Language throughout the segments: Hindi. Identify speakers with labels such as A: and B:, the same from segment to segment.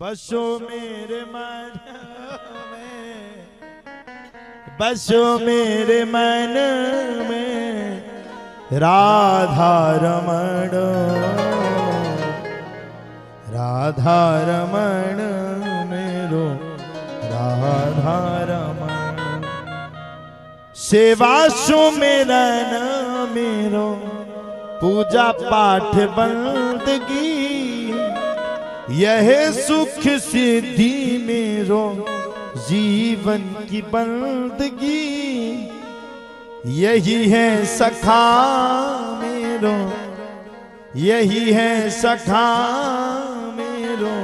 A: बसो मेरे मन में, बसो मेरे मन में राधा रमण, राधा रमण मेरो राधा रमण। सेवा सुमिरन मेरो पूजा पाठ बंदगी, यह सुख सिद्धि मेरो जीवन की बंदगी। यही है सखा मेरो, यही है सखा मेरो,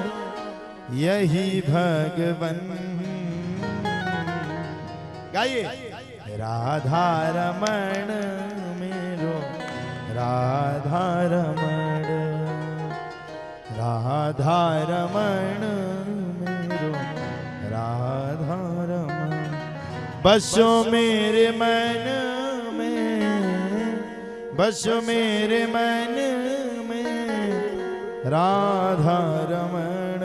A: यही भगवन। गाइए। राधा रमण मेरो राधा रमण, राधा रमण मेरो राधा रमण। बसो मेरे मन में, बसो मेरे मन में राधा रमण,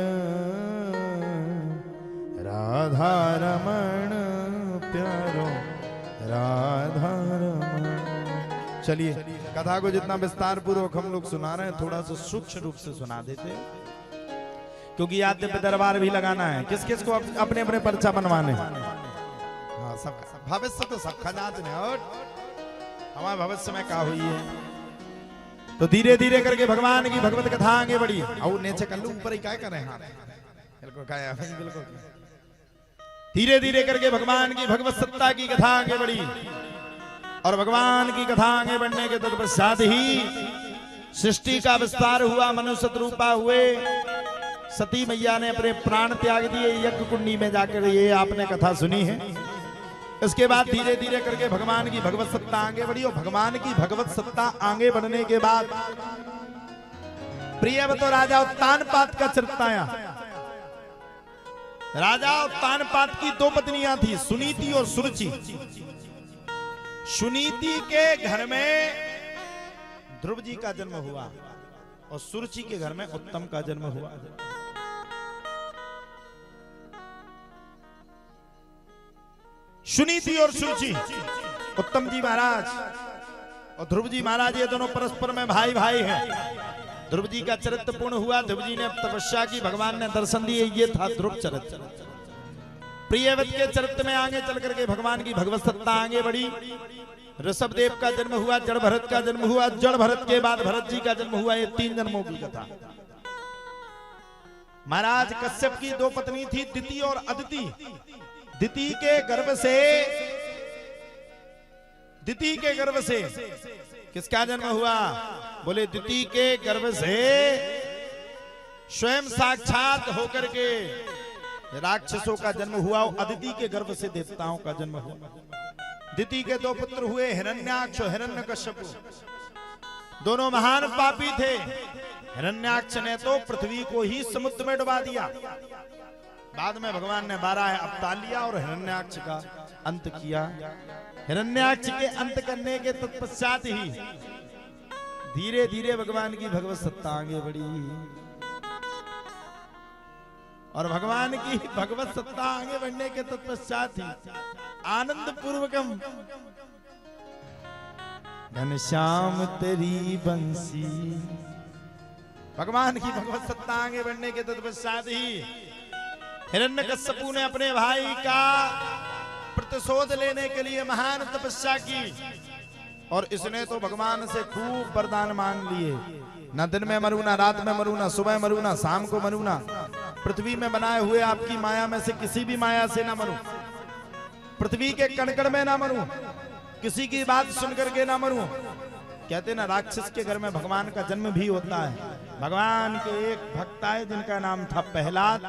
A: राधा रमण प्यारो राधा रमण। चलिए कथा को जितना विस्तार पूर्वक हम लोग सुना रहे हैं थोड़ा सा सूक्ष्म रूप से सुना देते हैं, क्योंकि याद पे दरबार भी लगाना है। किस किस को अपने अपने पर्चा बनवाने? हाँ सब भविष्य तो सब खजात ने, और हमारे भविष्य में क्या हुई है तो धीरे धीरे करके भगवान की भगवत कथा आगे बढ़ी। और नीचे कर लू ऊपर ही क्या कर रहे हैं? बिल्कुल बिल्कुल। धीरे धीरे करके भगवान की भगवत सत्ता की कथा आगे बढ़ी, और भगवान की कथा आगे बढ़ने के तत्पश्चात ही सृष्टि का विस्तार हुआ। मनुष्य रूपा हुए सती मैया ने अपने प्राण त्याग दिए यज्ञ कुंडी में जाकर, ये आपने कथा सुनी है। इसके बाद धीरे धीरे करके भगवान की भगवत सत्ता आगे बढ़ी, और भगवान की भगवत सत्ता आगे बढ़ने के बाद प्रियव्रत राजा उत्तानपाद का चरित्र आया। राजा उत्तानपाद की दो पत्नियां थी, सुनीति और सुरुचि। सुनीति के घर में ध्रुव जी का जन्म हुआ, और सुरुचि के घर में उत्तम का जन्म हुआ। सुनीति और सुरुचि, उत्तम जी महाराज और ध्रुव जी महाराज, ये दोनों परस्पर में भाई भाई हैं। ध्रुव जी का चरित्र पूर्ण हुआ, ध्रुव जी ने तपस्या की, भगवान ने दर्शन दिए, ये था ध्रुव चरित्र। प्रियव्रत के चरित्र में आगे चल करके भगवान की भगवत सत्ता आगे बढ़ी। ऋषभदेव का जन्म हुआ, जड़ भरत का जन्म हुआ, जड़ भरत के बाद भरत जी का जन्म हुआ। ये 3 जन्मों की कथा। महाराज कश्यप की 2 पत्नी थी, दिति और अदिति। दिति के गर्भ से, दिति के गर्भ से किसका जन्म हुआ? बोले दिति के गर्भ से स्वयं साक्षात होकर के राक्षसों का जन्म हुआ, और अदिति के गर्भ से देवताओं का जन्म हुआ। दिति के 2 पुत्र हुए, हिरण्याक्ष और हिरण्यकश्यप। दोनों महान पापी थे। हिरण्याक्ष ने तो पृथ्वी को ही समुद्र में डुबा दिया। बाद में भगवान ने 12 अवतार लिया और हिरण्याक्ष का अंत किया। हिरण्याक्ष के अंत करने के तत्पश्चात ही धीरे धीरे भगवान की भगवत सत्ता आगे बढ़ी, और भगवान की भगवत सत्ता आगे बढ़ने के तत्पश्चात ही आनंद पूर्वकम घनश्याम तेरी बंसी। भगवान की भगवत सत्ता आगे बढ़ने के तत्पश्चात ही हिरण्यकश्यपु ने अपने भाई का प्रतिशोध लेने के लिए महान तपस्या की, और इसने तो भगवान से खूब वरदान मांग लिए। ना दिन में मरू, ना रात में मरू, ना सुबह मरू, ना शाम को मरू, ना पृथ्वी में बनाए हुए आपकी माया में से किसी भी माया से ना मरू, पृथ्वी के कण-कण में ना मरू, किसी की बात सुन करके ना मरू। कहते ना राक्षस के घर में भगवान का जन्म भी होता है। भगवान के एक भक्त आए जिनका नाम था प्रहलाद।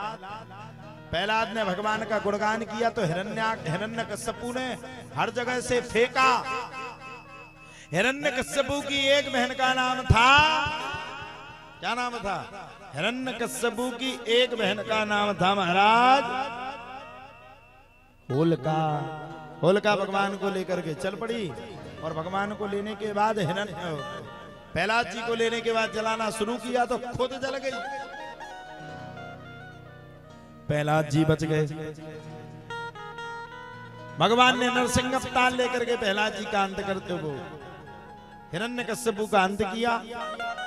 A: प्रहलाद ने भगवान का गुणगान किया तो हिरण्यकश्यपु ने हर जगह से फेंका। हिरण्यकश्यपु की एक बहन का नाम था, क्या नाम था? हिरण्यकश्यपु की एक बहन का नाम था महाराज होलिका। होलिका भगवान को लेकर के चल पड़ी, और भगवान को लेने के बाद प्रहलाद जी को लेने के बाद जलाना शुरू किया तो खुद जल गई। प्रहलाद जी बच गए। भगवान ने नरसिंह अवतार लेकर के प्रहलाद जी का अंत करते हुए हिरण्यकश्यप का अंत किया।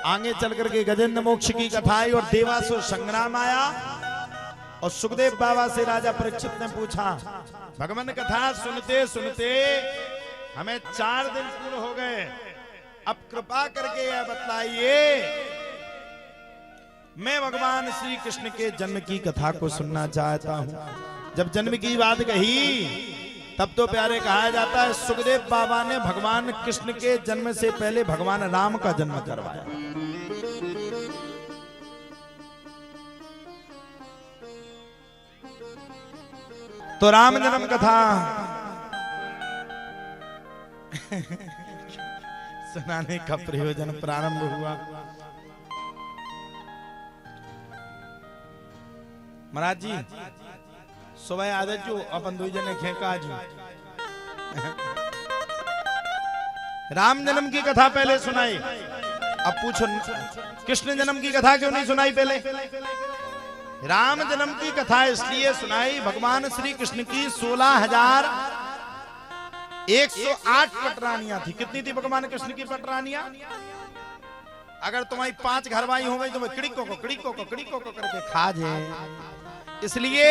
A: आगे चल करके गजेंद्र मोक्ष की कथा आई और देवासुर संग्राम आया। और सुखदेव बाबा से राजा परीक्षित ने पूछा, भगवान कथा सुनते सुनते हमें 4 दिन पूर्ण हो गए, अब कृपा करके यह बतलाइए, मैं भगवान श्री कृष्ण के जन्म की कथा को सुनना चाहता हूं। जब जन्म की बात कही तब तो प्यारे कहा जाता है सुखदेव बाबा ने भगवान कृष्ण के जन्म से पहले भगवान राम का जन्म करवाया। तो राम जन्म कथा सुनाने का प्रयोजन प्रारंभ हुआ। महाराज जी सुबह आदत जो अपन 2 जने खेका जी राम जन्म की कथा पहले सुनाई। अब पूछो कृष्ण जन्म की कथा क्यों नहीं सुनाई पहले? राम जन्म की कथा इसलिए सुनाई, भगवान श्री कृष्ण की 16,108 पटरानियां थी। कितनी थी भगवान कृष्ण की पटरानियां? अगर तुम्हारी 5 घरवाई हो गई तो मैं किड़िको को करके खा जाए। इसलिए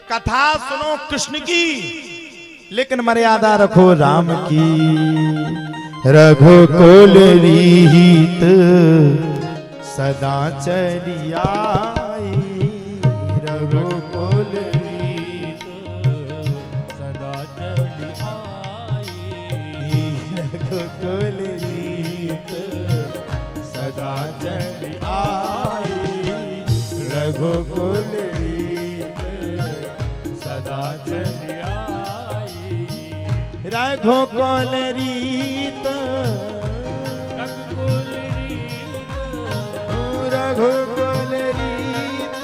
A: कथा सुनो कृष्ण की, लेकिन मर्यादा रखो राम की। रघुकुल रीत सदा चलियाई, रघुकुल रीत सदा चलियाई, रघुकुल रीत सदा चलियाई, रघुकुल रीत सदा चलियाई, रघुकुल रीत रघुकुल रीत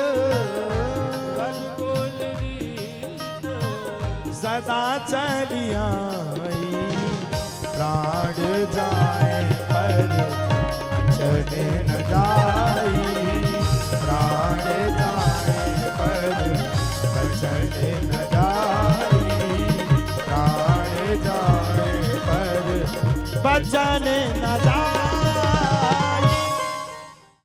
A: सदा चलियाई, प्राण जाए पर चले न जाई, प्राण जाए पर चले न जाई, प्राण जाए पर बचने न जाई।